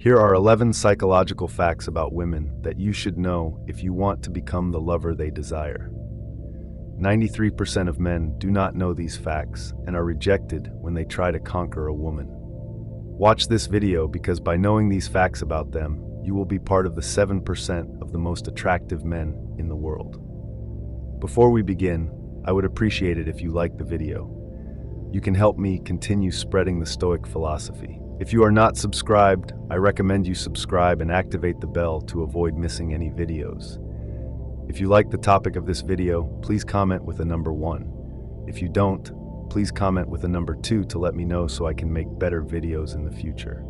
Here are 11 psychological facts about women that you should know if you want to become the lover they desire. 93% of men do not know these facts and are rejected when they try to conquer a woman. Watch this video because by knowing these facts about them, you will be part of the 7% of the most attractive men in the world. Before we begin, I would appreciate it if you liked the video. You can help me continue spreading the Stoic philosophy. If you are not subscribed, I recommend you subscribe and activate the bell to avoid missing any videos. If you like the topic of this video, please comment with a number 1. If you don't, please comment with a number 2 to let me know so I can make better videos in the future.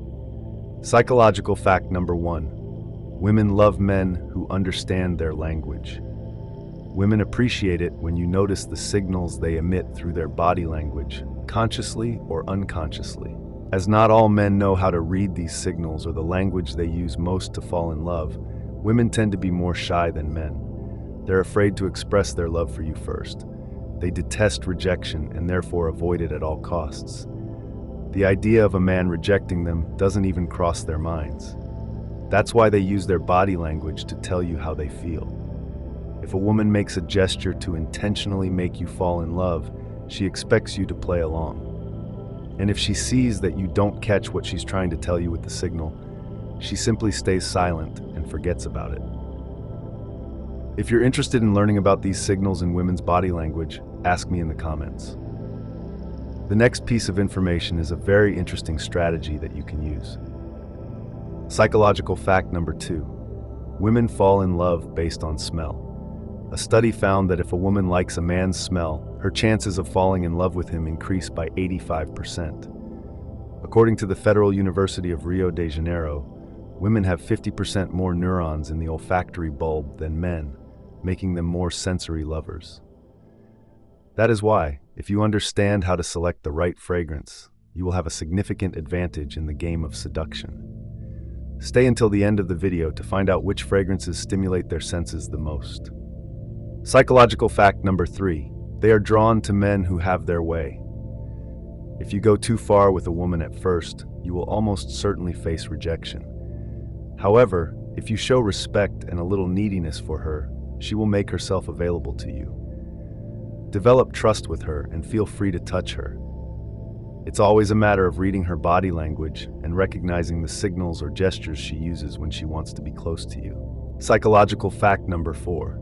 Psychological fact number 1. Women love men who understand their language. Women appreciate it when you notice the signals they emit through their body language, consciously or unconsciously. As not all men know how to read these signals or the language they use most to fall in love, women tend to be more shy than men. They're afraid to express their love for you first. They detest rejection and therefore avoid it at all costs. The idea of a man rejecting them doesn't even cross their minds. That's why they use their body language to tell you how they feel. If a woman makes a gesture to intentionally make you fall in love, she expects you to play along. And if she sees that you don't catch what she's trying to tell you with the signal, she simply stays silent and forgets about it. If you're interested in learning about these signals in women's body language, ask me in the comments. The next piece of information is a very interesting strategy that you can use. Psychological fact number 2. Women fall in love based on smell. A study found that if a woman likes a man's smell, her chances of falling in love with him increase by 85%. According to the Federal University of Rio de Janeiro, women have 50% more neurons in the olfactory bulb than men, making them more sensory lovers. That is why, if you understand how to select the right fragrance, you will have a significant advantage in the game of seduction. Stay until the end of the video to find out which fragrances stimulate their senses the most. Psychological fact number 3. They are drawn to men who have their way. If you go too far with a woman at first, you will almost certainly face rejection. However, if you show respect and a little neediness for her, she will make herself available to you. Develop trust with her and feel free to touch her. It's always a matter of reading her body language and recognizing the signals or gestures she uses when she wants to be close to you. Psychological fact number 4.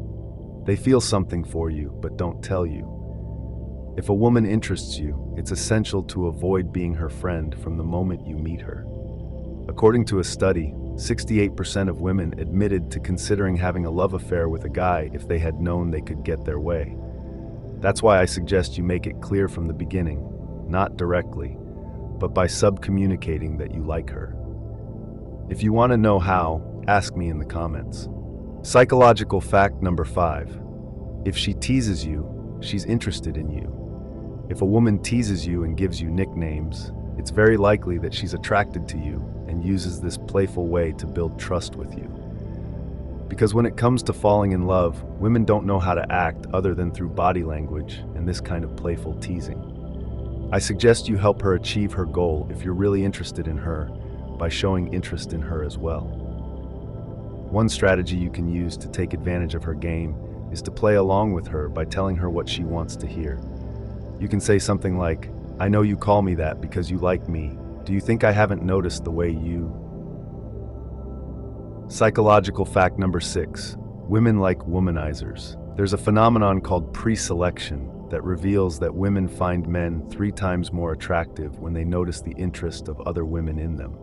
They feel something for you, but don't tell you. If a woman interests you, it's essential to avoid being her friend from the moment you meet her. According to a study, 68% of women admitted to considering having a love affair with a guy if they had known they could get their way. That's why I suggest you make it clear from the beginning, not directly, but by sub-communicating that you like her. If you want to know how, ask me in the comments. Psychological fact number 5. If she teases you, she's interested in you. If a woman teases you and gives you nicknames, it's very likely that she's attracted to you and uses this playful way to build trust with you. Because when it comes to falling in love, women don't know how to act other than through body language and this kind of playful teasing. I suggest you help her achieve her goal if you're really interested in her by showing interest in her as well. One strategy you can use to take advantage of her game is to play along with her by telling her what she wants to hear. You can say something like, "I know you call me that because you like me. Do you think I haven't noticed the way you..." Psychological fact number 6. Women like womanizers. There's a phenomenon called pre-selection that reveals that women find men 3 times more attractive when they notice the interest of other women in them.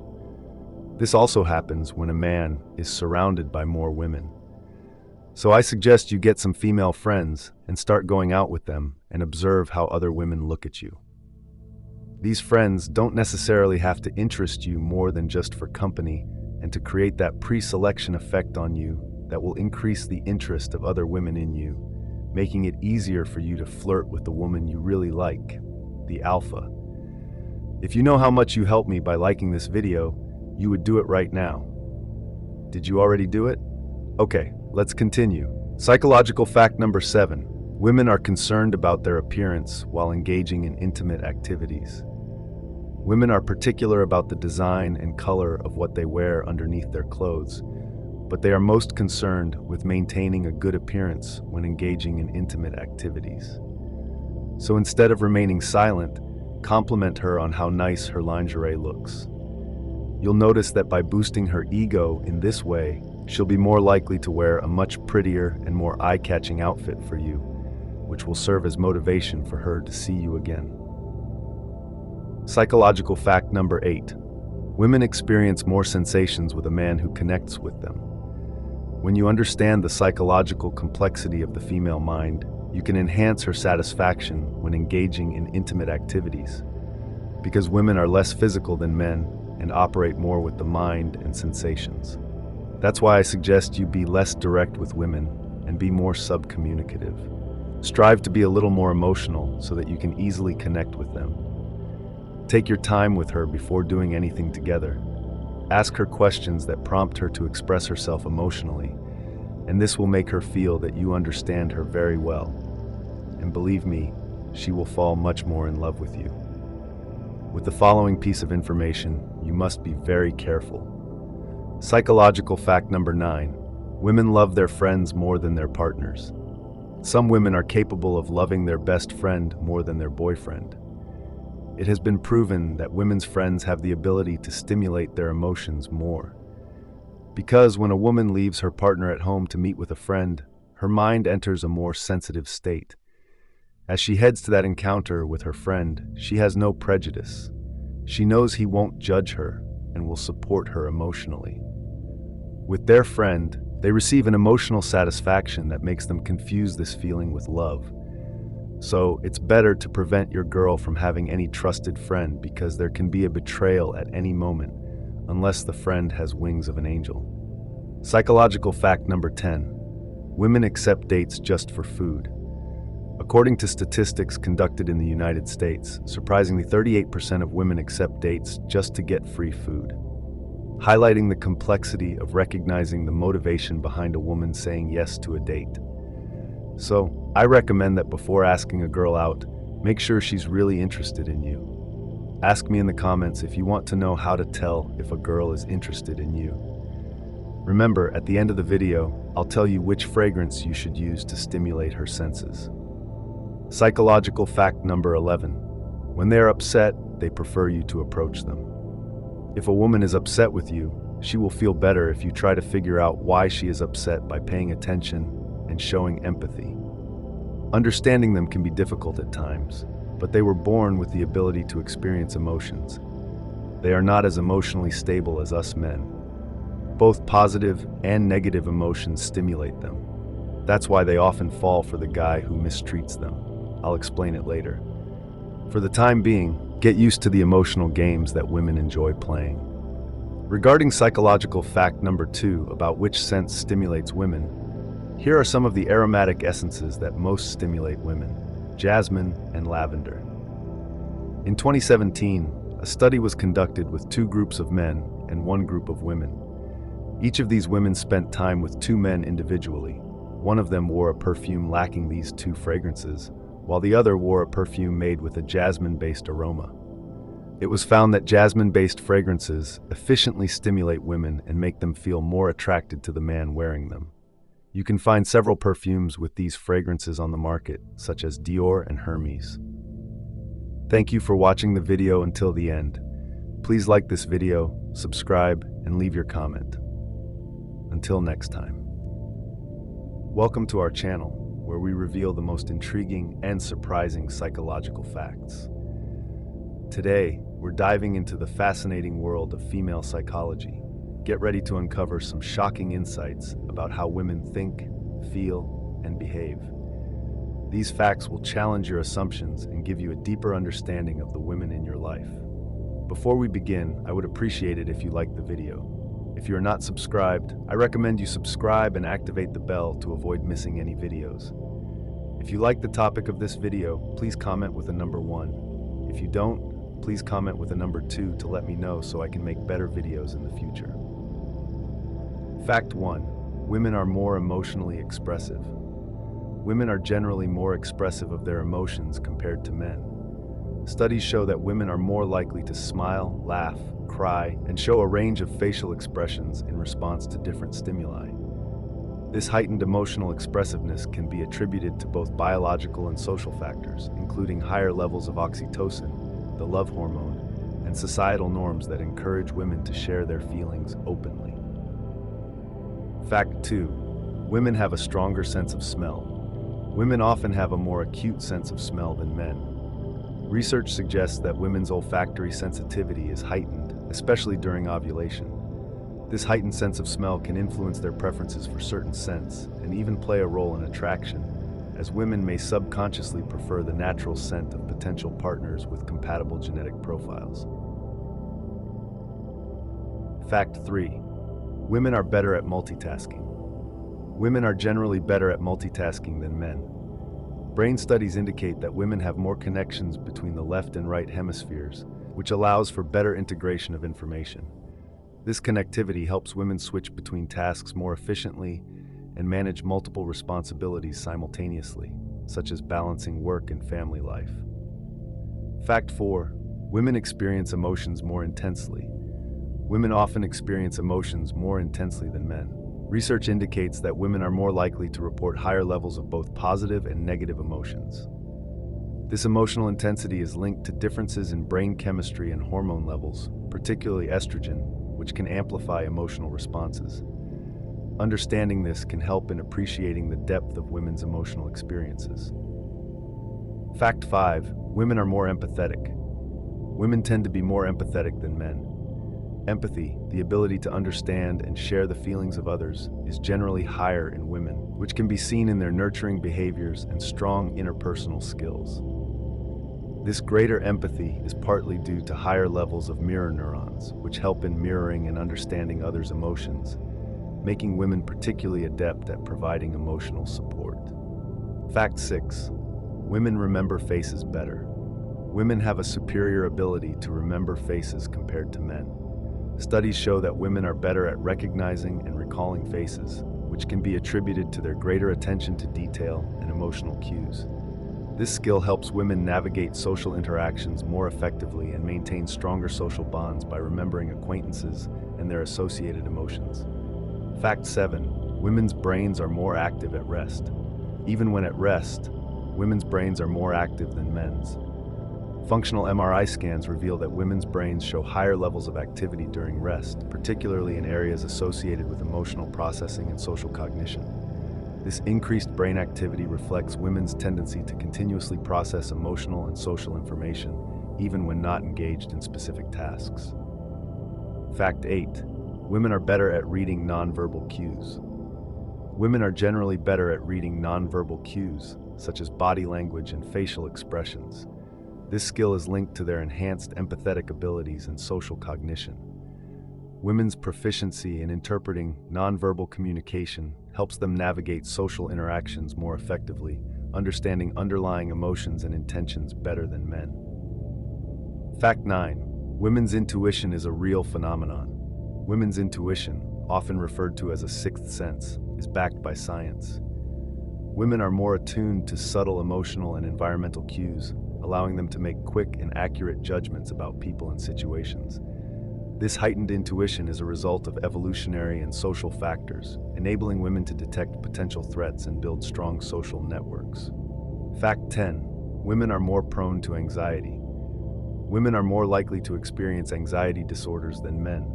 This also happens when a man is surrounded by more women. So I suggest you get some female friends and start going out with them and observe how other women look at you. These friends don't necessarily have to interest you more than just for company and to create that pre-selection effect on you that will increase the interest of other women in you, making it easier for you to flirt with the woman you really like, the alpha. If you know how much you helped me by liking this video, you would do it right now. Did you already do it? Okay, let's continue. Psychological fact number 7. Women are concerned about their appearance while engaging in intimate activities. Women are particular about the design and color of what they wear underneath their clothes, but they are most concerned with maintaining a good appearance when engaging in intimate activities. So instead of remaining silent, compliment her on how nice her lingerie looks. You'll notice that by boosting her ego in this way, she'll be more likely to wear a much prettier and more eye-catching outfit for you, which will serve as motivation for her to see you again. Psychological fact number 8. Women experience more sensations with a man who connects with them. When you understand the psychological complexity of the female mind, you can enhance her satisfaction when engaging in intimate activities. Because women are less physical than men and operate more with the mind and sensations. That's why I suggest you be less direct with women and be more subcommunicative. Strive to be a little more emotional so that you can easily connect with them. Take your time with her before doing anything together. Ask her questions that prompt her to express herself emotionally, and this will make her feel that you understand her very well. And believe me, she will fall much more in love with you. With the following piece of information, you must be very careful. Psychological fact number 9. Women love their friends more than their partners. Some women are capable of loving their best friend more than their boyfriend. It has been proven that women's friends have the ability to stimulate their emotions more. Because when a woman leaves her partner at home to meet with a friend, her mind enters a more sensitive state. As she heads to that encounter with her friend, she has no prejudice. She knows he won't judge her and will support her emotionally. With their friend, they receive an emotional satisfaction that makes them confuse this feeling with love. So it's better to prevent your girl from having any trusted friend because there can be a betrayal at any moment, unless the friend has wings of an angel. Psychological fact number 10. Women accept dates just for food. According to statistics conducted in the United States, surprisingly 38% of women accept dates just to get free food, highlighting the complexity of recognizing the motivation behind a woman saying yes to a date. So, I recommend that before asking a girl out, make sure she's really interested in you. Ask me in the comments if you want to know how to tell if a girl is interested in you. Remember, at the end of the video, I'll tell you which fragrance you should use to stimulate her senses. Psychological fact number 11. When they are upset, they prefer you to approach them. If a woman is upset with you, she will feel better if you try to figure out why she is upset by paying attention and showing empathy. Understanding them can be difficult at times, but they were born with the ability to experience emotions. They are not as emotionally stable as us men. Both positive and negative emotions stimulate them. That's why they often fall for the guy who mistreats them. I'll explain it later. For the time being, get used to the emotional games that women enjoy playing. Regarding psychological fact number 2 about which scent stimulates women, here are some of the aromatic essences that most stimulate women: jasmine and lavender. In 2017, a study was conducted with 2 groups of men and 1 group of women. Each of these women spent time with 2 men individually. One of them wore a perfume lacking these 2 fragrances, while the other wore a perfume made with a jasmine-based aroma. It was found that jasmine-based fragrances efficiently stimulate women and make them feel more attracted to the man wearing them. You can find several perfumes with these fragrances on the market, such as Dior and Hermes. Thank you for watching the video until the end. Please like this video, subscribe, and leave your comment. Until next time. Welcome to our channel, where we reveal the most intriguing and surprising psychological facts. Today, we're diving into the fascinating world of female psychology. Get ready to uncover some shocking insights about how women think, feel, and behave. These facts will challenge your assumptions and give you a deeper understanding of the women in your life. Before we begin, I would appreciate it if you liked the video. If you are not subscribed, I recommend you subscribe and activate the bell to avoid missing any videos. If you like the topic of this video, please comment with a number 1. If you don't, please comment with a number 2 to let me know so I can make better videos in the future. Fact 1. Women are more emotionally expressive. Women are generally more expressive of their emotions compared to men. Studies show that women are more likely to smile, laugh, cry, and show a range of facial expressions in response to different stimuli. This heightened emotional expressiveness can be attributed to both biological and social factors, including higher levels of oxytocin, the love hormone, and societal norms that encourage women to share their feelings openly. Fact 2. Women have a stronger sense of smell. Women often have a more acute sense of smell than men. Research suggests that women's olfactory sensitivity is heightened, especially during ovulation. This heightened sense of smell can influence their preferences for certain scents and even play a role in attraction, as women may subconsciously prefer the natural scent of potential partners with compatible genetic profiles. Fact 3. Women are better at multitasking. Women are generally better at multitasking than men. Brain studies indicate that women have more connections between the left and right hemispheres, which allows for better integration of information. This connectivity helps women switch between tasks more efficiently and manage multiple responsibilities simultaneously, such as balancing work and family life. Fact 4. Women experience emotions more intensely. Women often experience emotions more intensely than men. Research indicates that women are more likely to report higher levels of both positive and negative emotions. This emotional intensity is linked to differences in brain chemistry and hormone levels, particularly estrogen, which can amplify emotional responses. Understanding this can help in appreciating the depth of women's emotional experiences. Fact 5. Women are more empathetic. Women tend to be more empathetic than men. Empathy, the ability to understand and share the feelings of others, is generally higher in women, which can be seen in their nurturing behaviors and strong interpersonal skills. This greater empathy is partly due to higher levels of mirror neurons, which help in mirroring and understanding others' emotions, making women particularly adept at providing emotional support. Fact 6. Women remember faces better. Women have a superior ability to remember faces compared to men. Studies show that women are better at recognizing and recalling faces, which can be attributed to their greater attention to detail and emotional cues. This skill helps women navigate social interactions more effectively and maintain stronger social bonds by remembering acquaintances and their associated emotions. Fact 7. Women's brains are more active at rest. Even when at rest, women's brains are more active than men's. Functional MRI scans reveal that women's brains show higher levels of activity during rest, particularly in areas associated with emotional processing and social cognition. This increased brain activity reflects women's tendency to continuously process emotional and social information, even when not engaged in specific tasks. Fact 8. Women are better at reading nonverbal cues. Women are generally better at reading nonverbal cues, such as body language and facial expressions. This skill is linked to their enhanced empathetic abilities and social cognition. Women's proficiency in interpreting nonverbal communication helps them navigate social interactions more effectively, understanding underlying emotions and intentions better than men. Fact 9. Women's intuition is a real phenomenon. Women's intuition, often referred to as a sixth sense, is backed by science. Women are more attuned to subtle emotional and environmental cues, allowing them to make quick and accurate judgments about people and situations. This heightened intuition is a result of evolutionary and social factors, enabling women to detect potential threats and build strong social networks. Fact 10. Women are more prone to anxiety. Women are more likely to experience anxiety disorders than men.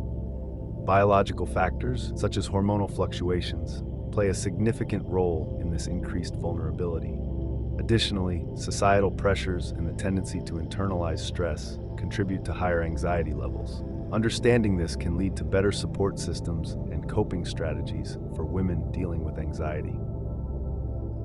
Biological factors, such as hormonal fluctuations, play a significant role in this increased vulnerability. Additionally, societal pressures and the tendency to internalize stress contribute to higher anxiety levels. Understanding this can lead to better support systems and coping strategies for women dealing with anxiety.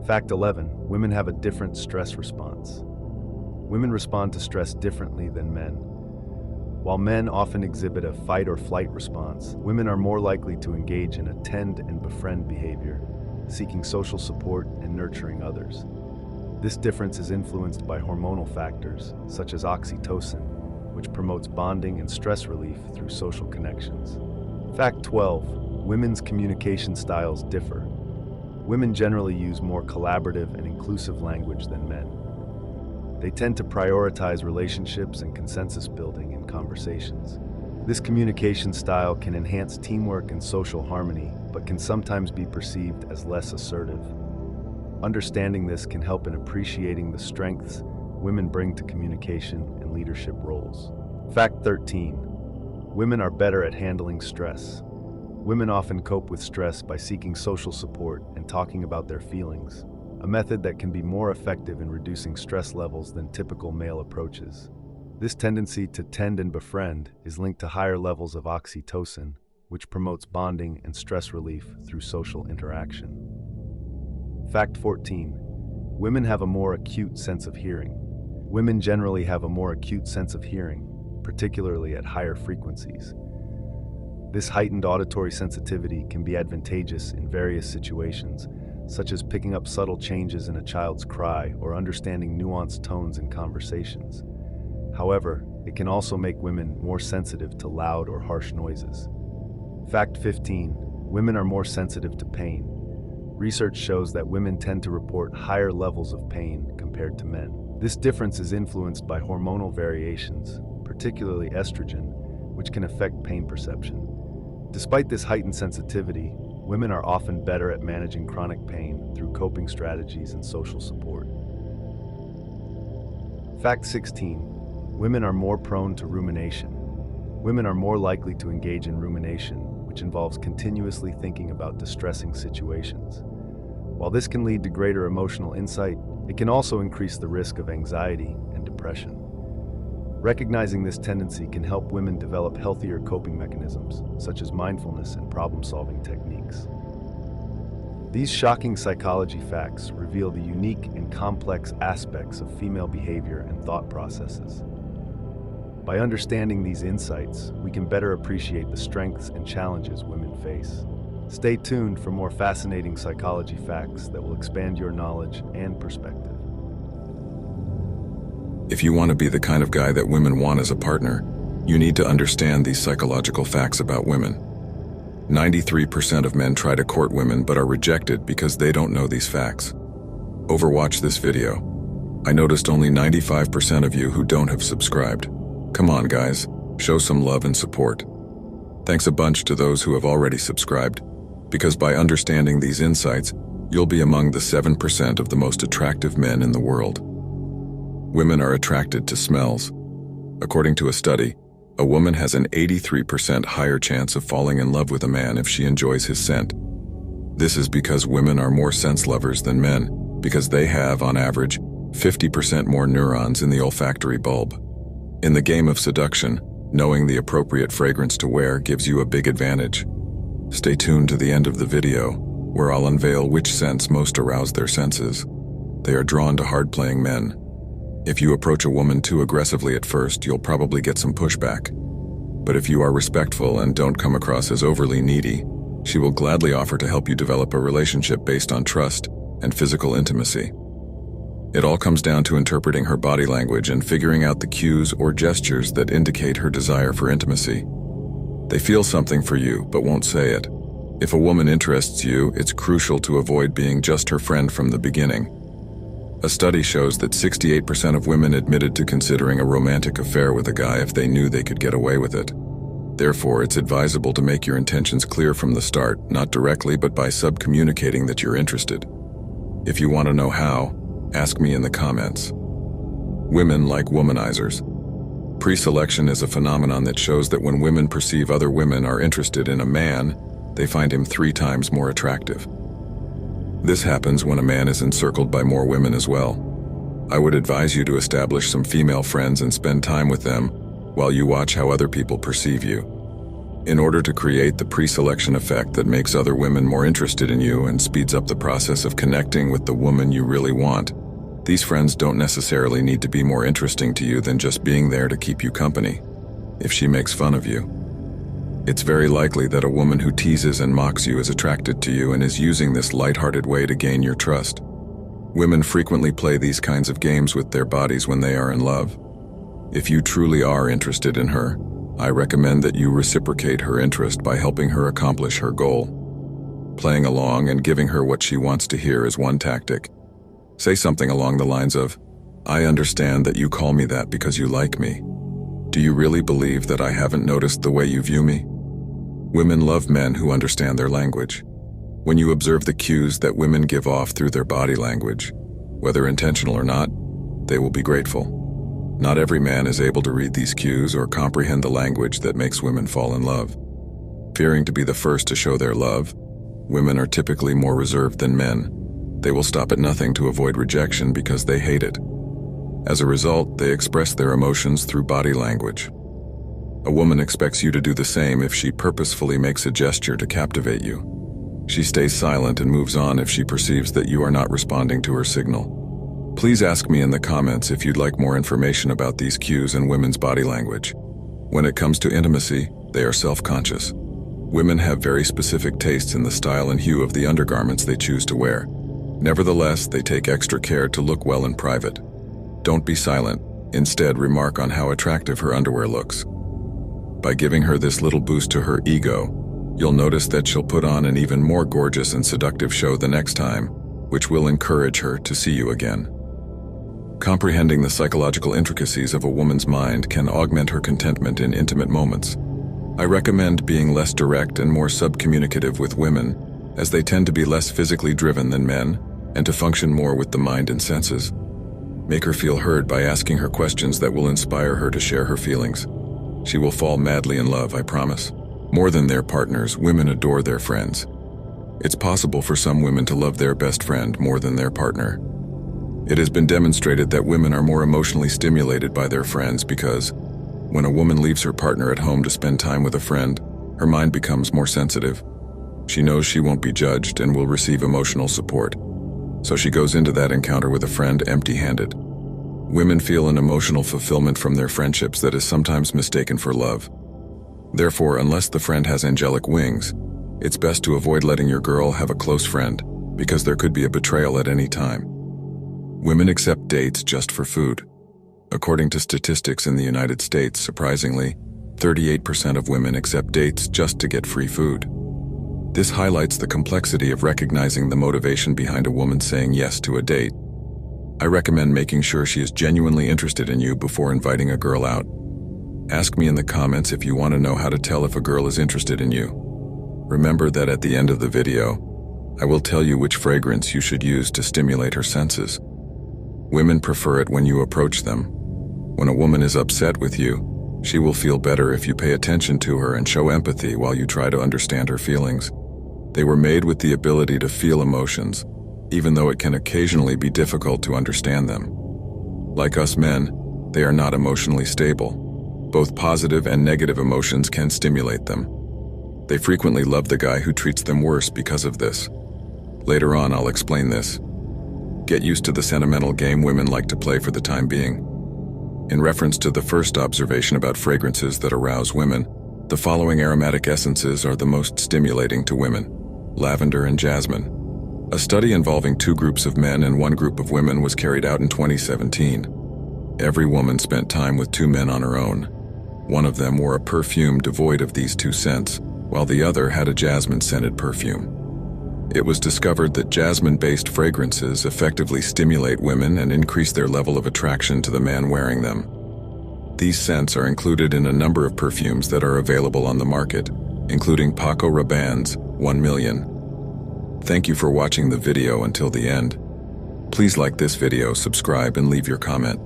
Fact 11. Women have a different stress response. Women respond to stress differently than men. While men often exhibit a fight or flight response, women are more likely to engage in a tend and befriend behavior, seeking social support and nurturing others. This difference is influenced by hormonal factors, such as oxytocin, which promotes bonding and stress relief through social connections. Fact 12. Women's communication styles differ. Women generally use more collaborative and inclusive language than men. They tend to prioritize relationships and consensus building in conversations. This communication style can enhance teamwork and social harmony, but can sometimes be perceived as less assertive. Understanding this can help in appreciating the strengths women bring to communication and leadership roles. Fact 13. Women are better at handling stress. Women often cope with stress by seeking social support and talking about their feelings, a method that can be more effective in reducing stress levels than typical male approaches. This tendency to tend and befriend is linked to higher levels of oxytocin, which promotes bonding and stress relief through social interaction. Fact 14. Women have a more acute sense of hearing. Women generally have a more acute sense of hearing, particularly at higher frequencies. This heightened auditory sensitivity can be advantageous in various situations, such as picking up subtle changes in a child's cry or understanding nuanced tones in conversations. However, it can also make women more sensitive to loud or harsh noises. Fact 15. Women are more sensitive to pain. Research shows that women tend to report higher levels of pain compared to men. This difference is influenced by hormonal variations, particularly estrogen, which can affect pain perception. Despite this heightened sensitivity, women are often better at managing chronic pain through coping strategies and social support. Fact 16. Women are more prone to rumination. Women are more likely to engage in rumination, which involves continuously thinking about distressing situations. While this can lead to greater emotional insight, it can also increase the risk of anxiety and depression. Recognizing this tendency can help women develop healthier coping mechanisms, such as mindfulness and problem-solving techniques. These shocking psychology facts reveal the unique and complex aspects of female behavior and thought processes. By understanding these insights, we can better appreciate the strengths and challenges women face. Stay tuned for more fascinating psychology facts that will expand your knowledge and perspective. If you want to be the kind of guy that women want as a partner, you need to understand these psychological facts about women. 93% of men try to court women but are rejected because they don't know these facts. Overwatch this video. I noticed only 95% of you who don't have subscribed. Come on, guys, show some love and support. Thanks a bunch to those who have already subscribed, because by understanding these insights, you'll be among the 7% of the most attractive men in the world. Women are attracted to smells. According to a study, a woman has an 83% higher chance of falling in love with a man if she enjoys his scent. This is because women are more sense lovers than men, because they have, on average, 50% more neurons in the olfactory bulb. In the game of seduction, knowing the appropriate fragrance to wear gives you a big advantage. Stay tuned to the end of the video, where I'll unveil which scents most arouse their senses. They are drawn to hard-playing men. If you approach a woman too aggressively at first, you'll probably get some pushback. But if you are respectful and don't come across as overly needy, she will gladly offer to help you develop a relationship based on trust and physical intimacy. It all comes down to interpreting her body language and figuring out the cues or gestures that indicate her desire for intimacy. They feel something for you, but won't say it. If a woman interests you, it's crucial to avoid being just her friend from the beginning. A study shows that 68% of women admitted to considering a romantic affair with a guy if they knew they could get away with it. Therefore, it's advisable to make your intentions clear from the start, not directly but by sub-communicating that you're interested. If you want to know how, ask me in the comments. Women like womanizers. Pre-selection is a phenomenon that shows that when women perceive other women are interested in a man, they find him 3 times more attractive. This happens when a man is encircled by more women as well. I would advise you to establish some female friends and spend time with them while you watch how other people perceive you. In order to create the pre-selection effect that makes other women more interested in you and speeds up the process of connecting with the woman you really want, these friends don't necessarily need to be more interesting to you than just being there to keep you company. If she makes fun of you, it's very likely that a woman who teases and mocks you is attracted to you and is using this lighthearted way to gain your trust. Women frequently play these kinds of games with their bodies when they are in love. If you truly are interested in her, I recommend that you reciprocate her interest by helping her accomplish her goal. Playing along and giving her what she wants to hear is one tactic. Say something along the lines of, I understand that you call me that because you like me. Do you really believe that I haven't noticed the way you view me? Women love men who understand their language. When you observe the cues that women give off through their body language, whether intentional or not, they will be grateful. Not every man is able to read these cues or comprehend the language that makes women fall in love. Fearing to be the first to show their love, women are typically more reserved than men. They will stop at nothing to avoid rejection because they hate it. As a result, they express their emotions through body language. A woman expects you to do the same if she purposefully makes a gesture to captivate you. She stays silent and moves on if she perceives that you are not responding to her signal. Please ask me in the comments if you'd like more information about these cues and women's body language. When it comes to intimacy, they are self-conscious. Women have very specific tastes in the style and hue of the undergarments they choose to wear. Nevertheless, they take extra care to look well in private. Don't be silent. Instead, remark on how attractive her underwear looks. By giving her this little boost to her ego, you'll notice that she'll put on an even more gorgeous and seductive show the next time, which will encourage her to see you again. Comprehending the psychological intricacies of a woman's mind can augment her contentment in intimate moments. I recommend being less direct and more subcommunicative with women, as they tend to be less physically driven than men, and to function more with the mind and senses. Make her feel heard by asking her questions that will inspire her to share her feelings. She will fall madly in love, I promise. More than their partners, women adore their friends. It's possible for some women to love their best friend more than their partner. It has been demonstrated that women are more emotionally stimulated by their friends because, when a woman leaves her partner at home to spend time with a friend, her mind becomes more sensitive. She knows she won't be judged and will receive emotional support. So she goes into that encounter with a friend empty-handed. Women feel an emotional fulfillment from their friendships that is sometimes mistaken for love. Therefore, unless the friend has angelic wings, it's best to avoid letting your girl have a close friend, because there could be a betrayal at any time. Women accept dates just for food. According to statistics in the United States, surprisingly, 38% of women accept dates just to get free food. This highlights the complexity of recognizing the motivation behind a woman saying yes to a date. I recommend making sure she is genuinely interested in you before inviting a girl out. Ask me in the comments if you want to know how to tell if a girl is interested in you. Remember that at the end of the video, I will tell you which fragrance you should use to stimulate her senses. Women prefer it when you approach them. When a woman is upset with you, she will feel better if you pay attention to her and show empathy while you try to understand her feelings. They were made with the ability to feel emotions, even though it can occasionally be difficult to understand them. Like us men, they are not emotionally stable. Both positive and negative emotions can stimulate them. They frequently love the guy who treats them worse because of this. Later on, I'll explain this. Get used to the sentimental game women like to play for the time being. In reference to the first observation about fragrances that arouse women, the following aromatic essences are the most stimulating to women: lavender and jasmine. A study involving 2 groups of men and 1 group of women was carried out in 2017. Every woman spent time with 2 men on her own. One of them wore a perfume devoid of these 2 scents, while the other had a jasmine-scented perfume. It was discovered that jasmine-based fragrances effectively stimulate women and increase their level of attraction to the man wearing them. These scents are included in a number of perfumes that are available on the market, including Paco Rabanne's 1 Million. Thank you for watching the video until the end. Please like this video, subscribe, and leave your comment.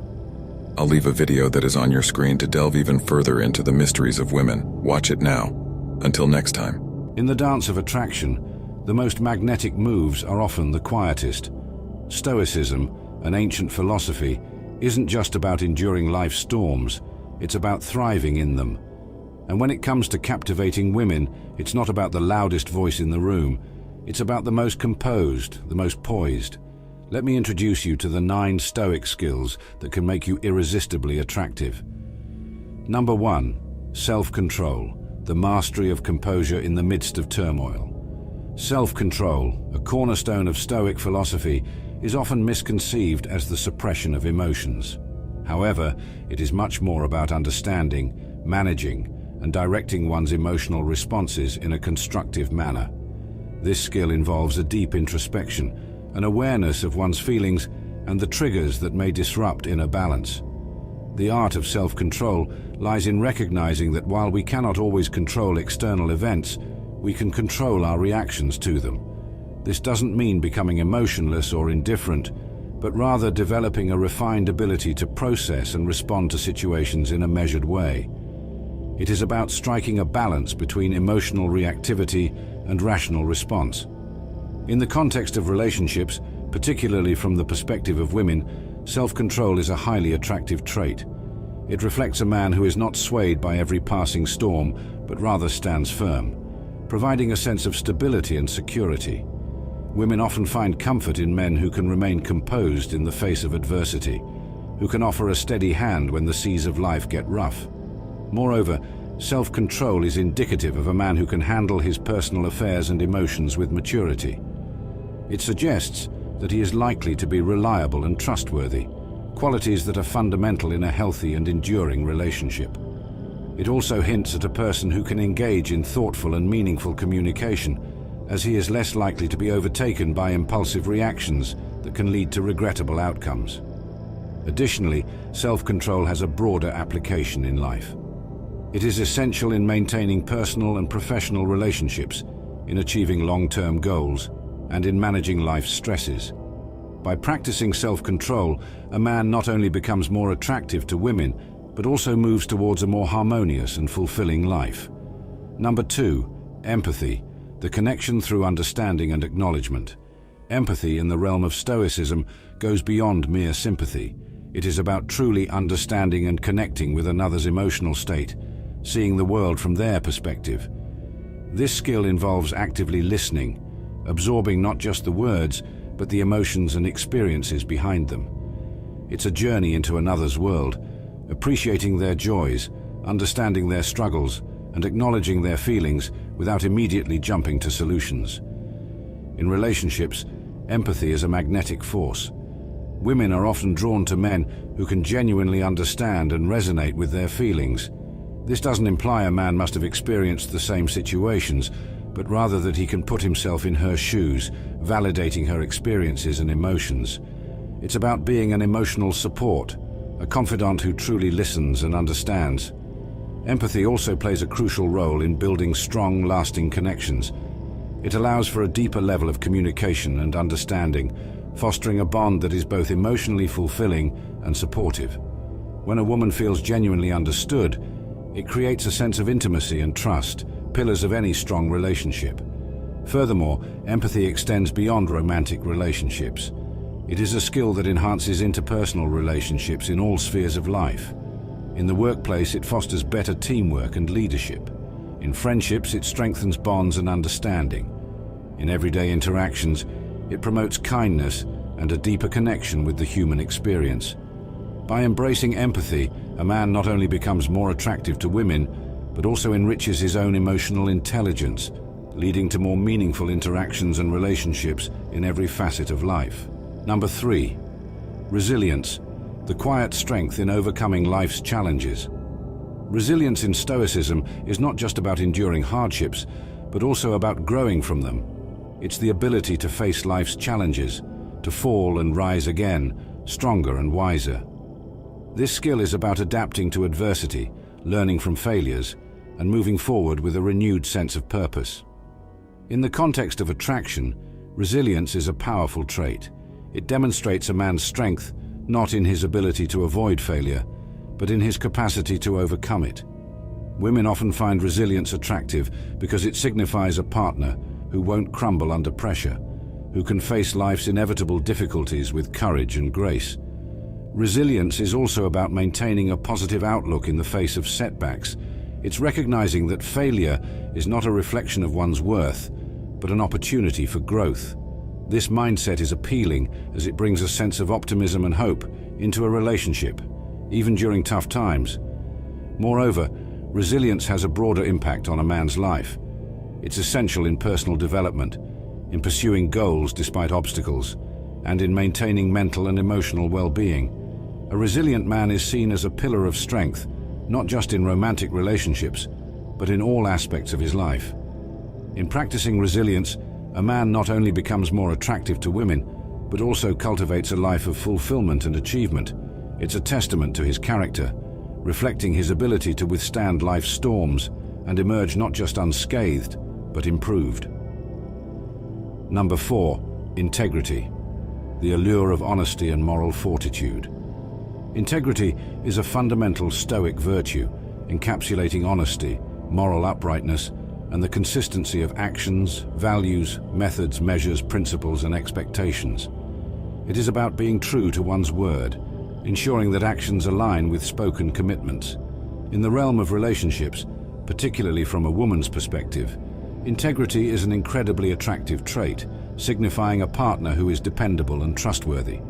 I'll leave a video that is on your screen to delve even further into the mysteries of women. Watch it now. Until next time. In the dance of attraction, the most magnetic moves are often the quietest. Stoicism, an ancient philosophy, isn't just about enduring life's storms, it's about thriving in them. And when it comes to captivating women, it's not about the loudest voice in the room, it's about the most composed, the most poised. Let me introduce you to the 9 Stoic skills that can make you irresistibly attractive. Number 1, self-control, the mastery of composure in the midst of turmoil. Self-control, a cornerstone of Stoic philosophy, is often misconceived as the suppression of emotions. However, it is much more about understanding, managing, and directing one's emotional responses in a constructive manner. This skill involves a deep introspection, an awareness of one's feelings, and the triggers that may disrupt inner balance. The art of self-control lies in recognizing that while we cannot always control external events, we can control our reactions to them. This doesn't mean becoming emotionless or indifferent, but rather developing a refined ability to process and respond to situations in a measured way. It is about striking a balance between emotional reactivity and rational response. In the context of relationships, particularly from the perspective of women, self-control is a highly attractive trait. It reflects a man who is not swayed by every passing storm, but rather stands firm, providing a sense of stability and security. Women often find comfort in men who can remain composed in the face of adversity, who can offer a steady hand when the seas of life get rough. Moreover, self-control is indicative of a man who can handle his personal affairs and emotions with maturity. It suggests that he is likely to be reliable and trustworthy, qualities that are fundamental in a healthy and enduring relationship. It also hints at a person who can engage in thoughtful and meaningful communication, as he is less likely to be overtaken by impulsive reactions that can lead to regrettable outcomes. Additionally, self-control has a broader application in life. It is essential in maintaining personal and professional relationships, in achieving long-term goals, and in managing life's stresses. By practicing self-control, a man not only becomes more attractive to women, but also moves towards a more harmonious and fulfilling life. Number 2, empathy, the connection through understanding and acknowledgement. Empathy in the realm of Stoicism goes beyond mere sympathy. It is about truly understanding and connecting with another's emotional state, seeing the world from their perspective. This skill involves actively listening, absorbing not just the words, but the emotions and experiences behind them. It's a journey into another's world, appreciating their joys, understanding their struggles, and acknowledging their feelings without immediately jumping to solutions. In relationships, empathy is a magnetic force. Women are often drawn to men who can genuinely understand and resonate with their feelings. This doesn't imply a man must have experienced the same situations, but rather that he can put himself in her shoes, validating her experiences and emotions. It's about being an emotional support, a confidant who truly listens and understands. Empathy also plays a crucial role in building strong, lasting connections. It allows for a deeper level of communication and understanding, fostering a bond that is both emotionally fulfilling and supportive. When a woman feels genuinely understood, it creates a sense of intimacy and trust, pillars of any strong relationship. Furthermore, empathy extends beyond romantic relationships. It is a skill that enhances interpersonal relationships in all spheres of life. In the workplace, it fosters better teamwork and leadership. In friendships, it strengthens bonds and understanding. In everyday interactions, it promotes kindness and a deeper connection with the human experience. By embracing empathy, a man not only becomes more attractive to women, but also enriches his own emotional intelligence, leading to more meaningful interactions and relationships in every facet of life. Number 3, resilience, the quiet strength in overcoming life's challenges. Resilience in Stoicism is not just about enduring hardships, but also about growing from them. It's the ability to face life's challenges, to fall and rise again, stronger and wiser. This skill is about adapting to adversity, learning from failures, and moving forward with a renewed sense of purpose. In the context of attraction, resilience is a powerful trait. It demonstrates a man's strength, not in his ability to avoid failure, but in his capacity to overcome it. Women often find resilience attractive because it signifies a partner who won't crumble under pressure, who can face life's inevitable difficulties with courage and grace. Resilience is also about maintaining a positive outlook in the face of setbacks. It's recognizing that failure is not a reflection of one's worth, but an opportunity for growth. This mindset is appealing as it brings a sense of optimism and hope into a relationship, even during tough times. Moreover, resilience has a broader impact on a man's life. It's essential in personal development, in pursuing goals despite obstacles, and in maintaining mental and emotional well-being. A resilient man is seen as a pillar of strength, not just in romantic relationships, but in all aspects of his life. In practicing resilience, a man not only becomes more attractive to women, but also cultivates a life of fulfillment and achievement. It's a testament to his character, reflecting his ability to withstand life's storms and emerge not just unscathed, but improved. Number 4, integrity. The allure of honesty and moral fortitude. Integrity is a fundamental Stoic virtue, encapsulating honesty, moral uprightness, and the consistency of actions, values, methods, measures, principles, and expectations. It is about being true to one's word, ensuring that actions align with spoken commitments. In the realm of relationships, particularly from a woman's perspective, integrity is an incredibly attractive trait, signifying a partner who is dependable and trustworthy.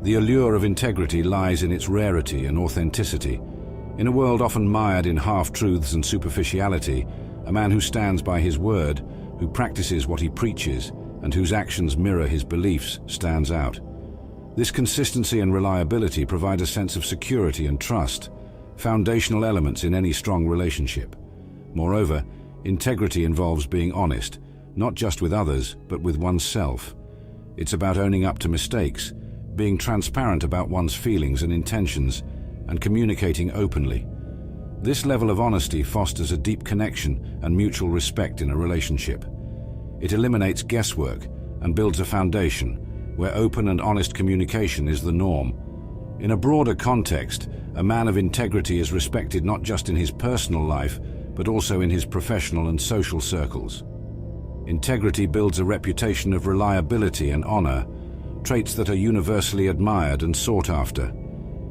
The allure of integrity lies in its rarity and authenticity. In a world often mired in half-truths and superficiality, a man who stands by his word, who practices what he preaches, and whose actions mirror his beliefs stands out. This consistency and reliability provide a sense of security and trust, foundational elements in any strong relationship. Moreover, integrity involves being honest, not just with others, but with oneself. It's about owning up to mistakes, being transparent about one's feelings and intentions, and communicating openly. This level of honesty fosters a deep connection and mutual respect in a relationship. It eliminates guesswork and builds a foundation where open and honest communication is the norm. In a broader context, a man of integrity is respected not just in his personal life, but also in his professional and social circles. Integrity builds a reputation of reliability and honor, traits that are universally admired and sought after.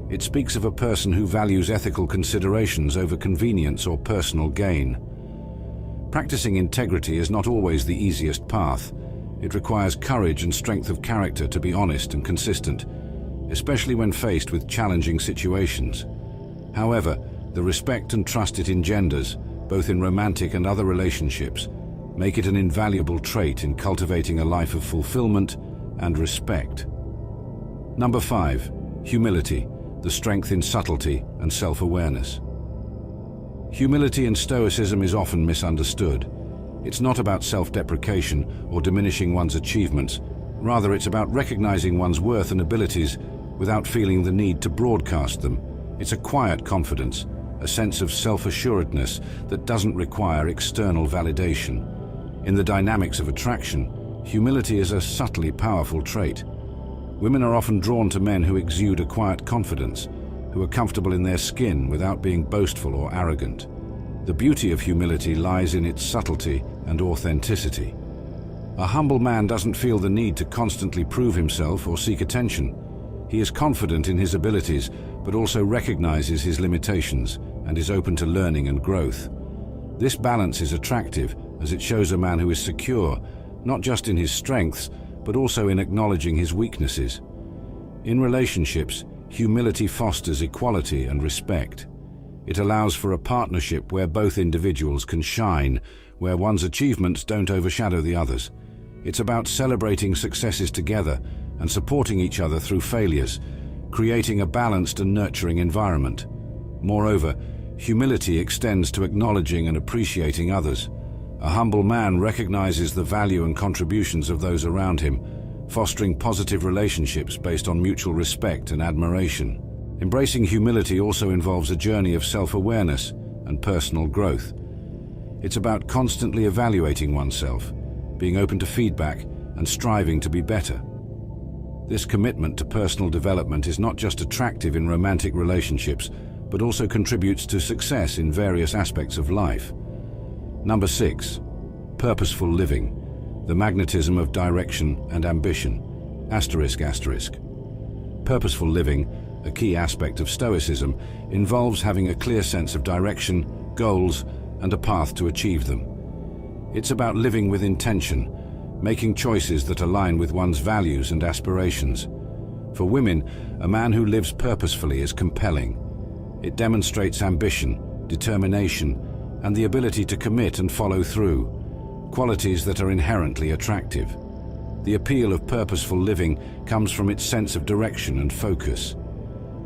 It speaks of a person who values ethical considerations over convenience or personal gain. Practicing integrity is not always the easiest path. It requires courage and strength of character to be honest and consistent, especially when faced with challenging situations. However, the respect and trust it engenders, both in romantic and other relationships, make it an invaluable trait in cultivating a life of fulfillment and respect. Number 5, humility, the strength in subtlety and self-awareness. Humility in Stoicism is often misunderstood. It's not about self-deprecation or diminishing one's achievements. Rather, it's about recognizing one's worth and abilities without feeling the need to broadcast them. It's a quiet confidence, a sense of self-assuredness that doesn't require external validation. In the dynamics of attraction, humility is a subtly powerful trait. Women are often drawn to men who exude a quiet confidence, who are comfortable in their skin without being boastful or arrogant. The beauty of humility lies in its subtlety and authenticity. A humble man doesn't feel the need to constantly prove himself or seek attention. He is confident in his abilities, but also recognizes his limitations and is open to learning and growth. This balance is attractive as it shows a man who is secure, not just in his strengths, but also in acknowledging his weaknesses. In relationships, humility fosters equality and respect. It allows for a partnership where both individuals can shine, where one's achievements don't overshadow the others. It's about celebrating successes together and supporting each other through failures, creating a balanced and nurturing environment. Moreover, humility extends to acknowledging and appreciating others. A humble man recognizes the value and contributions of those around him, fostering positive relationships based on mutual respect and admiration. Embracing humility also involves a journey of self-awareness and personal growth. It's about constantly evaluating oneself, being open to feedback, and striving to be better. This commitment to personal development is not just attractive in romantic relationships, but also contributes to success in various aspects of life. Number 6, purposeful living, the magnetism of direction and ambition. ***. Purposeful living, a key aspect of Stoicism, involves having a clear sense of direction, goals, and a path to achieve them. It's about living with intention, making choices that align with one's values and aspirations. For women, a man who lives purposefully is compelling. It demonstrates ambition, determination, and the ability to commit and follow through, qualities that are inherently attractive. The appeal of purposeful living comes from its sense of direction and focus.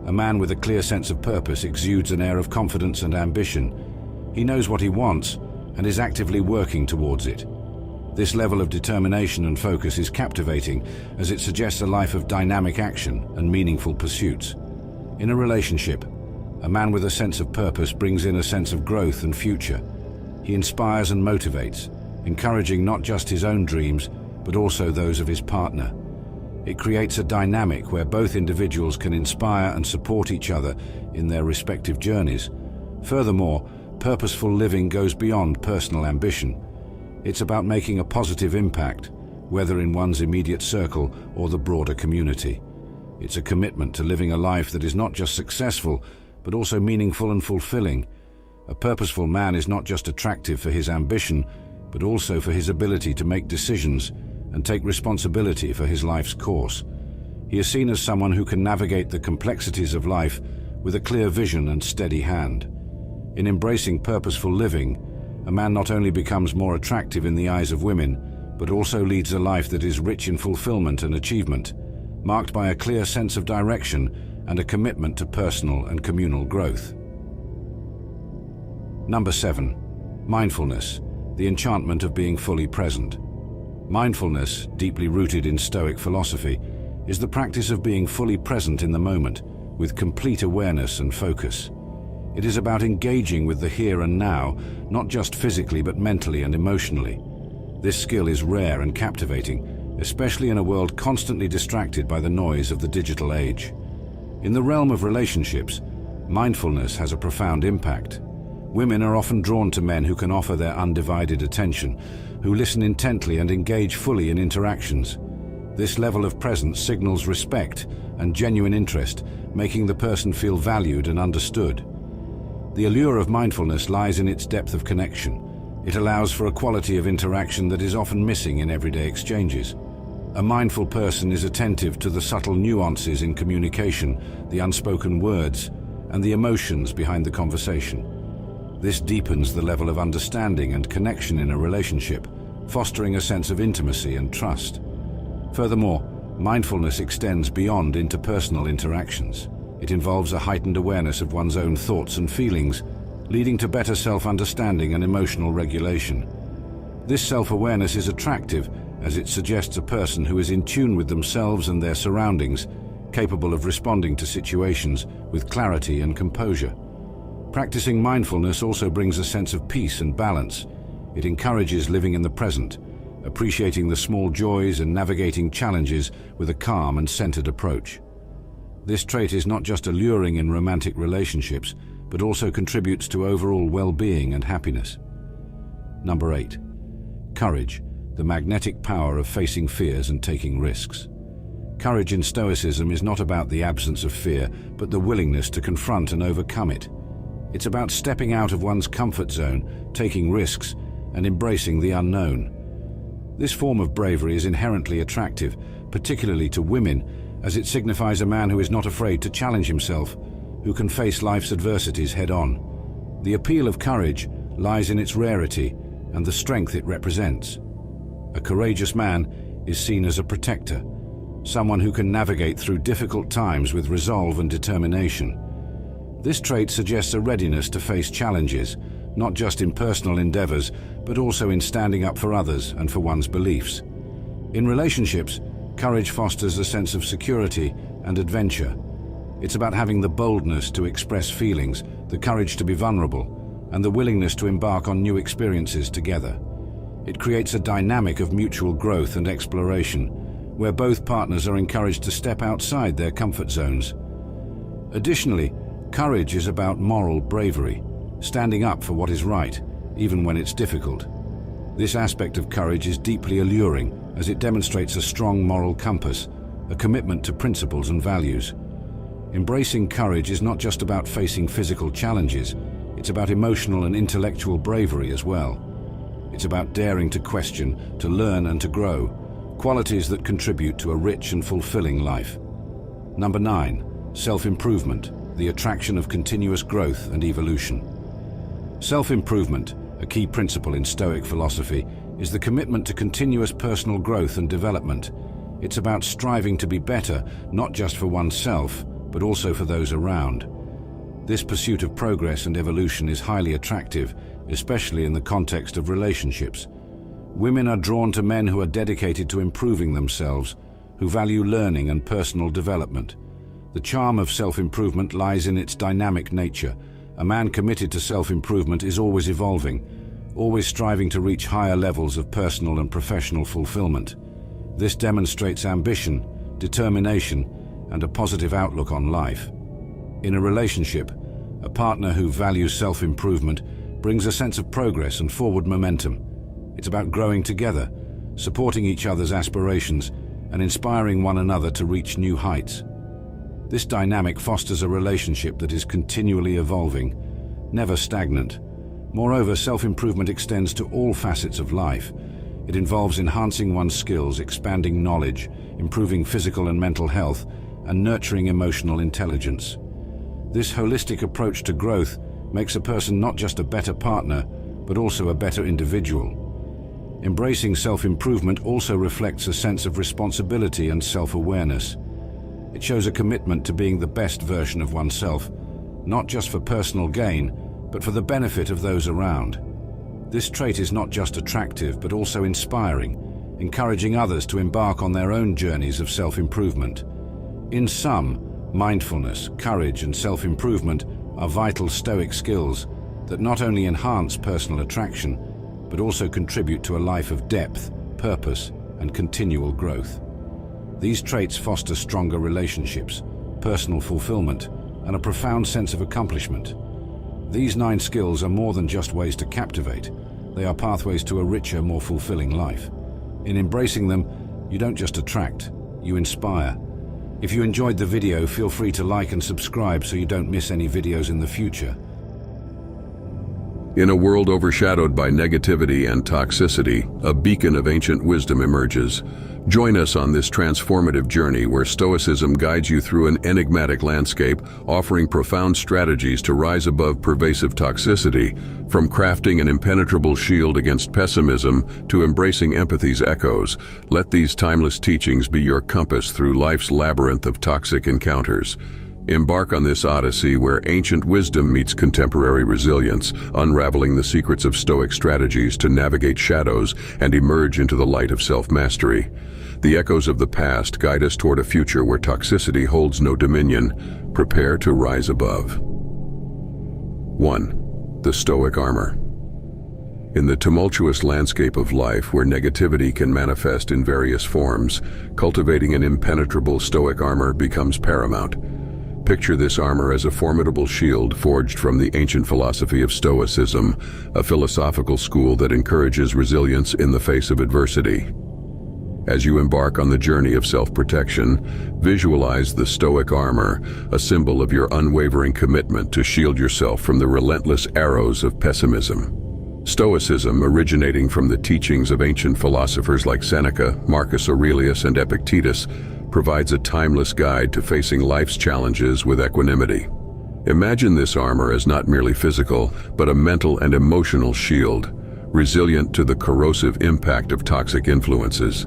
A man with a clear sense of purpose exudes an air of confidence and ambition. He knows what he wants and is actively working towards it. This level of determination and focus is captivating as it suggests a life of dynamic action and meaningful pursuits. In a relationship, a man with a sense of purpose brings in a sense of growth and future. He inspires and motivates, encouraging not just his own dreams, but also those of his partner. It creates a dynamic where both individuals can inspire and support each other in their respective journeys. Furthermore, purposeful living goes beyond personal ambition. It's about making a positive impact, whether in one's immediate circle or the broader community. It's a commitment to living a life that is not just successful, but also meaningful and fulfilling. A purposeful man is not just attractive for his ambition, but also for his ability to make decisions and take responsibility for his life's course. He is seen as someone who can navigate the complexities of life with a clear vision and steady hand. In embracing purposeful living, a man not only becomes more attractive in the eyes of women, but also leads a life that is rich in fulfillment and achievement, marked by a clear sense of direction and a commitment to personal and communal growth. Number 7. Mindfulness, the enchantment of being fully present. Mindfulness, deeply rooted in Stoic philosophy, is the practice of being fully present in the moment, with complete awareness and focus. It is about engaging with the here and now, not just physically but mentally and emotionally. This skill is rare and captivating, especially in a world constantly distracted by the noise of the digital age. In the realm of relationships, mindfulness has a profound impact. Women are often drawn to men who can offer their undivided attention, who listen intently and engage fully in interactions. This level of presence signals respect and genuine interest, making the person feel valued and understood. The allure of mindfulness lies in its depth of connection. It allows for a quality of interaction that is often missing in everyday exchanges. A mindful person is attentive to the subtle nuances in communication, the unspoken words, and the emotions behind the conversation. This deepens the level of understanding and connection in a relationship, fostering a sense of intimacy and trust. Furthermore, mindfulness extends beyond interpersonal interactions. It involves a heightened awareness of one's own thoughts and feelings, leading to better self-understanding and emotional regulation. This self-awareness is attractive as it suggests a person who is in tune with themselves and their surroundings, capable of responding to situations with clarity and composure. Practicing mindfulness also brings a sense of peace and balance. It encourages living in the present, appreciating the small joys and navigating challenges with a calm and centered approach. This trait is not just alluring in romantic relationships, but also contributes to overall well-being and happiness. Number 8. Courage, the magnetic power of facing fears and taking risks. Courage in Stoicism is not about the absence of fear, but the willingness to confront and overcome it. It's about stepping out of one's comfort zone, taking risks, and embracing the unknown. This form of bravery is inherently attractive, particularly to women, as it signifies a man who is not afraid to challenge himself, who can face life's adversities head-on. The appeal of courage lies in its rarity and the strength it represents. A courageous man is seen as a protector, someone who can navigate through difficult times with resolve and determination. This trait suggests a readiness to face challenges, not just in personal endeavors, but also in standing up for others and for one's beliefs. In relationships, courage fosters a sense of security and adventure. It's about having the boldness to express feelings, the courage to be vulnerable, and the willingness to embark on new experiences together. It creates a dynamic of mutual growth and exploration, where both partners are encouraged to step outside their comfort zones. Additionally, courage is about moral bravery, standing up for what is right, even when it's difficult. This aspect of courage is deeply alluring, as it demonstrates a strong moral compass, a commitment to principles and values. Embracing courage is not just about facing physical challenges, it's about emotional and intellectual bravery as well. It's about daring to question, to learn and to grow, qualities that contribute to a rich and fulfilling life. Number 9. Self-improvement, the attraction of continuous growth and evolution. Self-improvement, a key principle in Stoic philosophy, is the commitment to continuous personal growth and development. It's about striving to be better, not just for oneself, but also for those around. This pursuit of progress and evolution is highly attractive, especially in the context of relationships. Women are drawn to men who are dedicated to improving themselves, who value learning and personal development. The charm of self-improvement lies in its dynamic nature. A man committed to self-improvement is always evolving, always striving to reach higher levels of personal and professional fulfillment. This demonstrates ambition, determination, and a positive outlook on life. In a relationship, a partner who values self-improvement brings a sense of progress and forward momentum. It's about growing together, supporting each other's aspirations, and inspiring one another to reach new heights. This dynamic fosters a relationship that is continually evolving, never stagnant. Moreover, self-improvement extends to all facets of life. It involves enhancing one's skills, expanding knowledge, improving physical and mental health, and nurturing emotional intelligence. This holistic approach to growth makes a person not just a better partner, but also a better individual. Embracing self-improvement also reflects a sense of responsibility and self-awareness. It shows a commitment to being the best version of oneself, not just for personal gain, but for the benefit of those around. This trait is not just attractive, but also inspiring, encouraging others to embark on their own journeys of self-improvement. In sum, mindfulness, courage, and self-improvement are vital Stoic skills that not only enhance personal attraction, but also contribute to a life of depth, purpose, and continual growth. These traits foster stronger relationships, personal fulfillment, and a profound sense of accomplishment. These 9 skills are more than just ways to captivate. They are pathways to a richer, more fulfilling life. In embracing them, you don't just attract, you inspire. If you enjoyed the video, feel free to like and subscribe so you don't miss any videos in the future. In a world overshadowed by negativity and toxicity, a beacon of ancient wisdom emerges. Join us on this transformative journey where Stoicism guides you through an enigmatic landscape, offering profound strategies to rise above pervasive toxicity, from crafting an impenetrable shield against pessimism to embracing empathy's echoes. Let these timeless teachings be your compass through life's labyrinth of toxic encounters. Embark on this odyssey where ancient wisdom meets contemporary resilience, unraveling the secrets of Stoic strategies to navigate shadows and emerge into the light of self-mastery. The echoes of the past guide us toward a future where toxicity holds no dominion. Prepare to rise above. 1. The Stoic Armor. In the tumultuous landscape of life where negativity can manifest in various forms, cultivating an impenetrable Stoic armor becomes paramount. Picture this armor as a formidable shield forged from the ancient philosophy of Stoicism, a philosophical school that encourages resilience in the face of adversity. As you embark on the journey of self-protection, visualize the Stoic armor, a symbol of your unwavering commitment to shield yourself from the relentless arrows of pessimism. Stoicism, originating from the teachings of ancient philosophers like Seneca, Marcus Aurelius, and Epictetus, provides a timeless guide to facing life's challenges with equanimity. Imagine this armor as not merely physical, but a mental and emotional shield, resilient to the corrosive impact of toxic influences.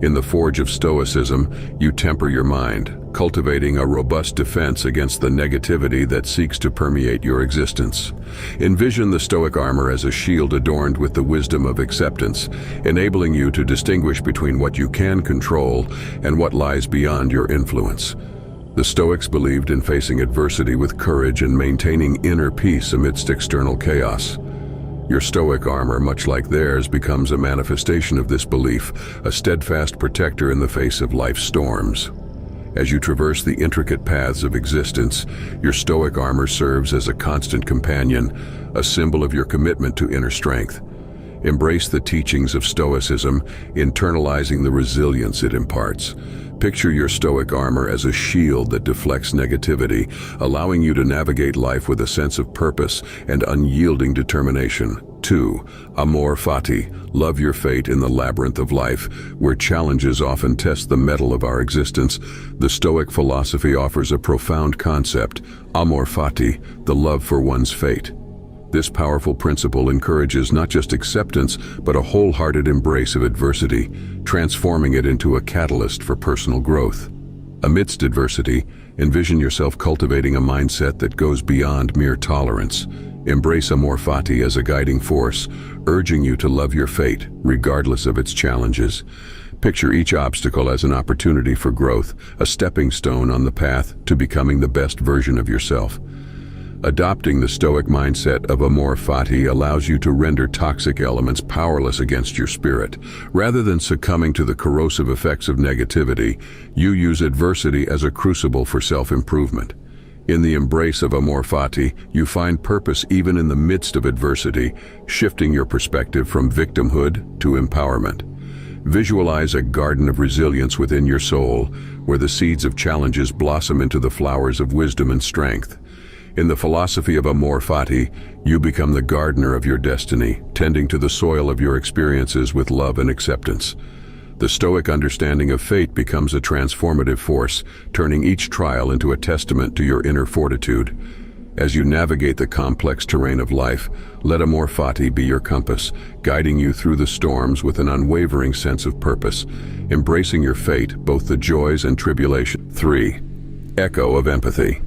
In the forge of Stoicism, you temper your mind, cultivating a robust defense against the negativity that seeks to permeate your existence. Envision the Stoic armor as a shield adorned with the wisdom of acceptance, enabling you to distinguish between what you can control and what lies beyond your influence. The Stoics believed in facing adversity with courage and maintaining inner peace amidst external chaos. Your Stoic armor, much like theirs, becomes a manifestation of this belief, a steadfast protector in the face of life's storms. As you traverse the intricate paths of existence, your Stoic armor serves as a constant companion, a symbol of your commitment to inner strength. Embrace the teachings of Stoicism, internalizing the resilience it imparts. Picture your Stoic armor as a shield that deflects negativity, allowing you to navigate life with a sense of purpose and unyielding determination. 2. Amor fati, love your fate in the labyrinth of life, where challenges often test the mettle of our existence. The Stoic philosophy offers a profound concept, amor fati, the love for one's fate. This powerful principle encourages not just acceptance, but a wholehearted embrace of adversity, transforming it into a catalyst for personal growth. Amidst adversity, Envision yourself cultivating a mindset that goes beyond mere tolerance. Embrace amor fati as a guiding force, urging you to love your fate, regardless of its challenges. Picture each obstacle as an opportunity for growth, a stepping stone on the path to becoming the best version of yourself. Adopting the Stoic mindset of amor fati allows you to render toxic elements powerless against your spirit. Rather than succumbing to the corrosive effects of negativity, you use adversity as a crucible for self-improvement. In the embrace of amor fati, you find purpose even in the midst of adversity, shifting your perspective from victimhood to empowerment. Visualize a garden of resilience within your soul, where the seeds of challenges blossom into the flowers of wisdom and strength. In the philosophy of amor fati, you become the gardener of your destiny, tending to the soil of your experiences with love and acceptance. The Stoic understanding of fate becomes a transformative force, turning each trial into a testament to your inner fortitude. As you navigate the complex terrain of life, let amor fati be your compass, guiding you through the storms with an unwavering sense of purpose, embracing your fate, both the joys and tribulation. 3. Echo of empathy.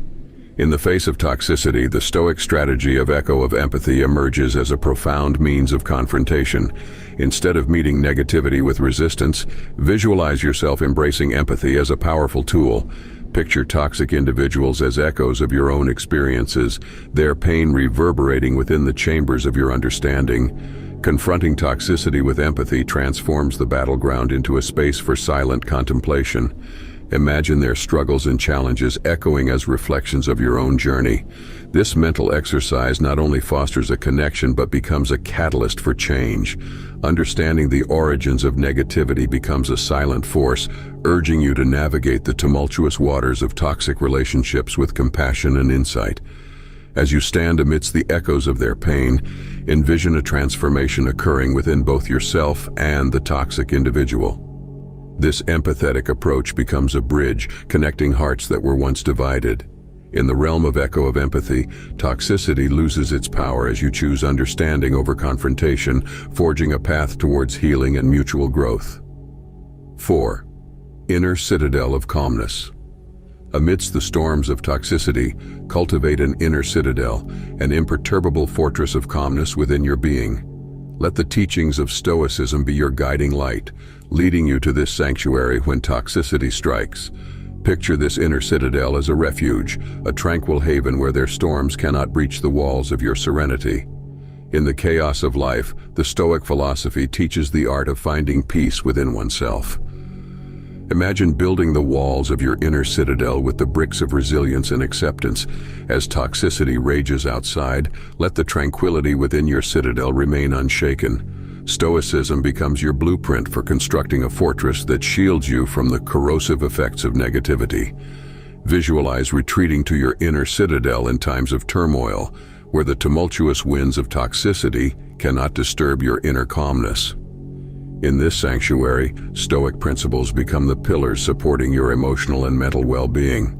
In the face of toxicity, the Stoic strategy of echo of empathy emerges as a profound means of confrontation. Instead of meeting negativity with resistance, visualize yourself embracing empathy as a powerful tool. Picture toxic individuals as echoes of your own experiences, their pain reverberating within the chambers of your understanding. Confronting toxicity with empathy transforms the battleground into a space for silent contemplation. Imagine their struggles and challenges echoing as reflections of your own journey. This mental exercise not only fosters a connection but becomes a catalyst for change. Understanding the origins of negativity becomes a silent force, urging you to navigate the tumultuous waters of toxic relationships with compassion and insight. As you stand amidst the echoes of their pain, envision a transformation occurring within both yourself and the toxic individual. This empathetic approach becomes a bridge connecting hearts that were once divided. In the realm of echo of empathy, toxicity loses its power as you choose understanding over confrontation, forging a path towards healing and mutual growth. 4. Inner citadel of calmness. Amidst the storms of toxicity, cultivate an inner citadel, an imperturbable fortress of calmness within your being. Let the teachings of Stoicism be your guiding light, leading you to this sanctuary when toxicity strikes. Picture this inner citadel as a refuge, a tranquil haven where their storms cannot breach the walls of your serenity. In the chaos of life, the Stoic philosophy teaches the art of finding peace within oneself. Imagine building the walls of your inner citadel with the bricks of resilience and acceptance. As toxicity rages outside, let the tranquility within your citadel remain unshaken. Stoicism becomes your blueprint for constructing a fortress that shields you from the corrosive effects of negativity. Visualize retreating to your inner citadel in times of turmoil, where the tumultuous winds of toxicity cannot disturb your inner calmness. In this sanctuary, Stoic principles become the pillars supporting your emotional and mental well-being.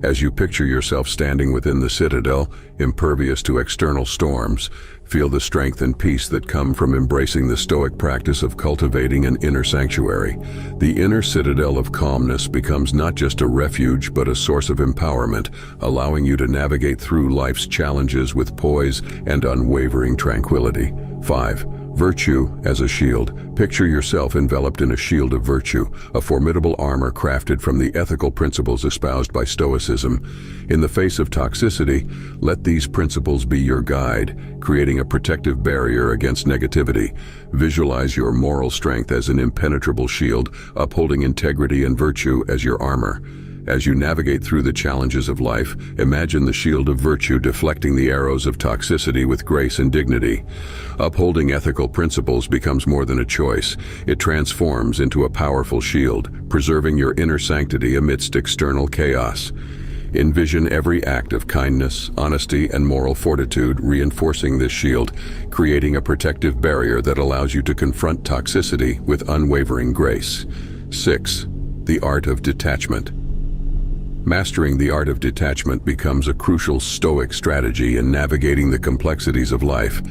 As you picture yourself standing within the citadel, impervious to external storms, feel the strength and peace that come from embracing the Stoic practice of cultivating an inner sanctuary. The inner citadel of calmness becomes not just a refuge but a source of empowerment, allowing you to navigate through life's challenges with poise and unwavering tranquility. 5. Virtue as a shield. Picture yourself enveloped in a shield of virtue, a formidable armor crafted from the ethical principles espoused by Stoicism. In the face of toxicity, let these principles be your guide, creating a protective barrier against negativity. Visualize your moral strength as an impenetrable shield, upholding integrity and virtue as your armor. As you navigate through the challenges of life, imagine the shield of virtue deflecting the arrows of toxicity with grace and dignity. Upholding ethical principles becomes more than a choice. It transforms into a powerful shield, preserving your inner sanctity amidst external chaos. Envision every act of kindness, honesty, and moral fortitude reinforcing this shield, creating a protective barrier that allows you to confront toxicity with unwavering grace. 6. The art of detachment. Mastering the art of detachment becomes a crucial Stoic strategy in navigating the complexities of life.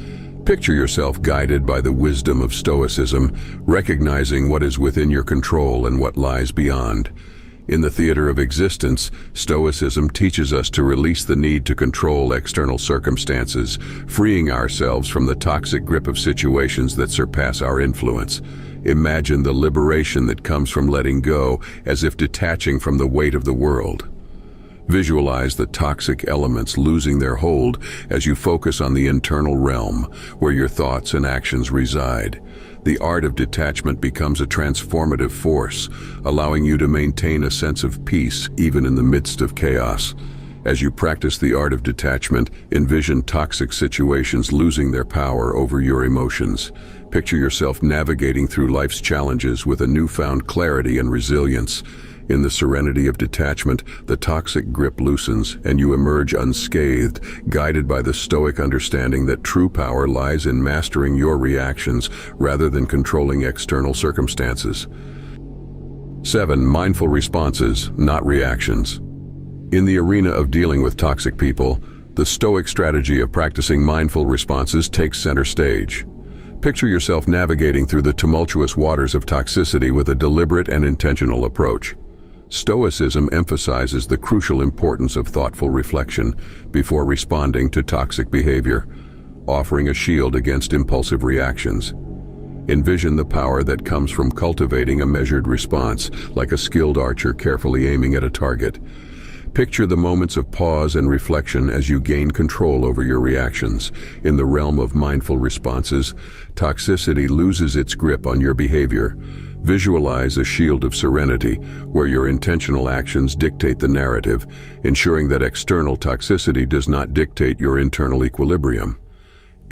Picture yourself guided by the wisdom of Stoicism, recognizing what is within your control and what lies beyond. In the theater of existence, Stoicism teaches us to release the need to control external circumstances, freeing ourselves from the toxic grip of situations that surpass our influence. Imagine the liberation that comes from letting go, as if detaching from the weight of the world. Visualize the toxic elements losing their hold as you focus on the internal realm, where your thoughts and actions reside. The art of detachment becomes a transformative force, allowing you to maintain a sense of peace even in the midst of chaos. As you practice the art of detachment, envision toxic situations losing their power over your emotions. Picture yourself navigating through life's challenges with a newfound clarity and resilience. In the serenity of detachment, the toxic grip loosens and you emerge unscathed, guided by the Stoic understanding that true power lies in mastering your reactions rather than controlling external circumstances. 7. Mindful responses, not reactions. In the arena of dealing with toxic people, the Stoic strategy of practicing mindful responses takes center stage. Picture yourself navigating through the tumultuous waters of toxicity with a deliberate and intentional approach. Stoicism emphasizes the crucial importance of thoughtful reflection before responding to toxic behavior, offering a shield against impulsive reactions. Envision the power that comes from cultivating a measured response, like a skilled archer carefully aiming at a target. Picture the moments of pause and reflection as you gain control over your reactions. In the realm of mindful responses, toxicity loses its grip on your behavior. Visualize a shield of serenity where your intentional actions dictate the narrative, ensuring that external toxicity does not dictate your internal equilibrium.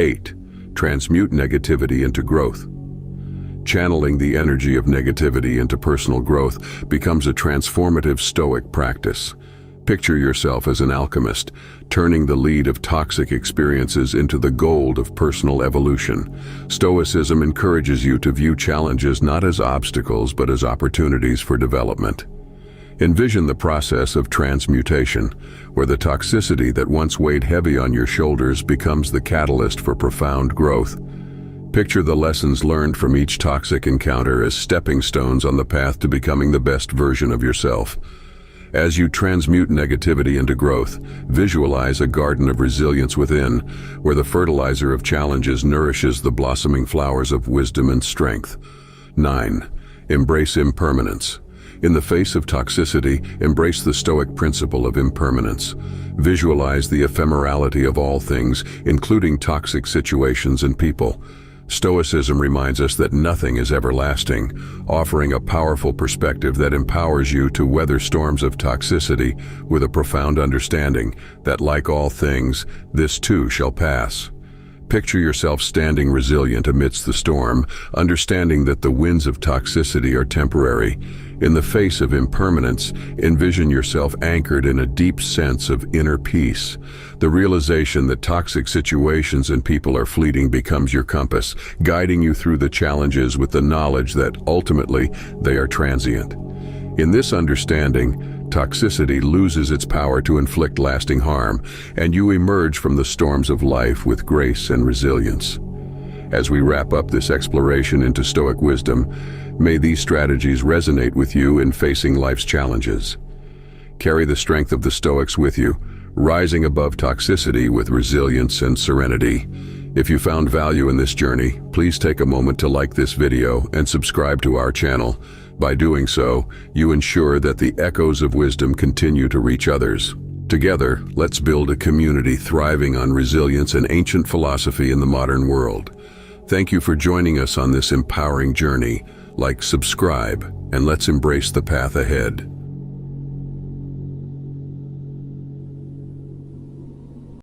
8. Transmute negativity into growth. Channeling the energy of negativity into personal growth becomes a transformative Stoic practice. Picture yourself as an alchemist, turning the lead of toxic experiences into the gold of personal evolution. Stoicism encourages you to view challenges not as obstacles but as opportunities for development. Envision the process of transmutation, where the toxicity that once weighed heavy on your shoulders becomes the catalyst for profound growth. Picture the lessons learned from each toxic encounter as stepping stones on the path to becoming the best version of yourself. As you transmute negativity into growth, visualize a garden of resilience within, where the fertilizer of challenges nourishes the blossoming flowers of wisdom and strength. 9. Embrace impermanence. In the face of toxicity, embrace the Stoic principle of impermanence. Visualize the ephemerality of all things, including toxic situations and people. Stoicism reminds us that nothing is everlasting, offering a powerful perspective that empowers you to weather storms of toxicity with a profound understanding that, like all things, this too shall pass. Picture yourself standing resilient amidst the storm, understanding that the winds of toxicity are temporary. In the face of impermanence, envision yourself anchored in a deep sense of inner peace. The realization that toxic situations and people are fleeting becomes your compass, guiding you through the challenges with the knowledge that ultimately they are transient. In this understanding, toxicity loses its power to inflict lasting harm, and you emerge from the storms of life with grace and resilience. As we wrap up this exploration into Stoic wisdom, may these strategies resonate with you in facing life's challenges. Carry the strength of the Stoics with you, rising above toxicity with resilience and serenity. If you found value in this journey, please take a moment to like this video and subscribe to our channel. By doing so, you ensure that the echoes of wisdom continue to reach others. Together, let's build a community thriving on resilience and ancient philosophy in the modern world. Thank you for joining us on this empowering journey. Like, subscribe, and let's embrace the path ahead.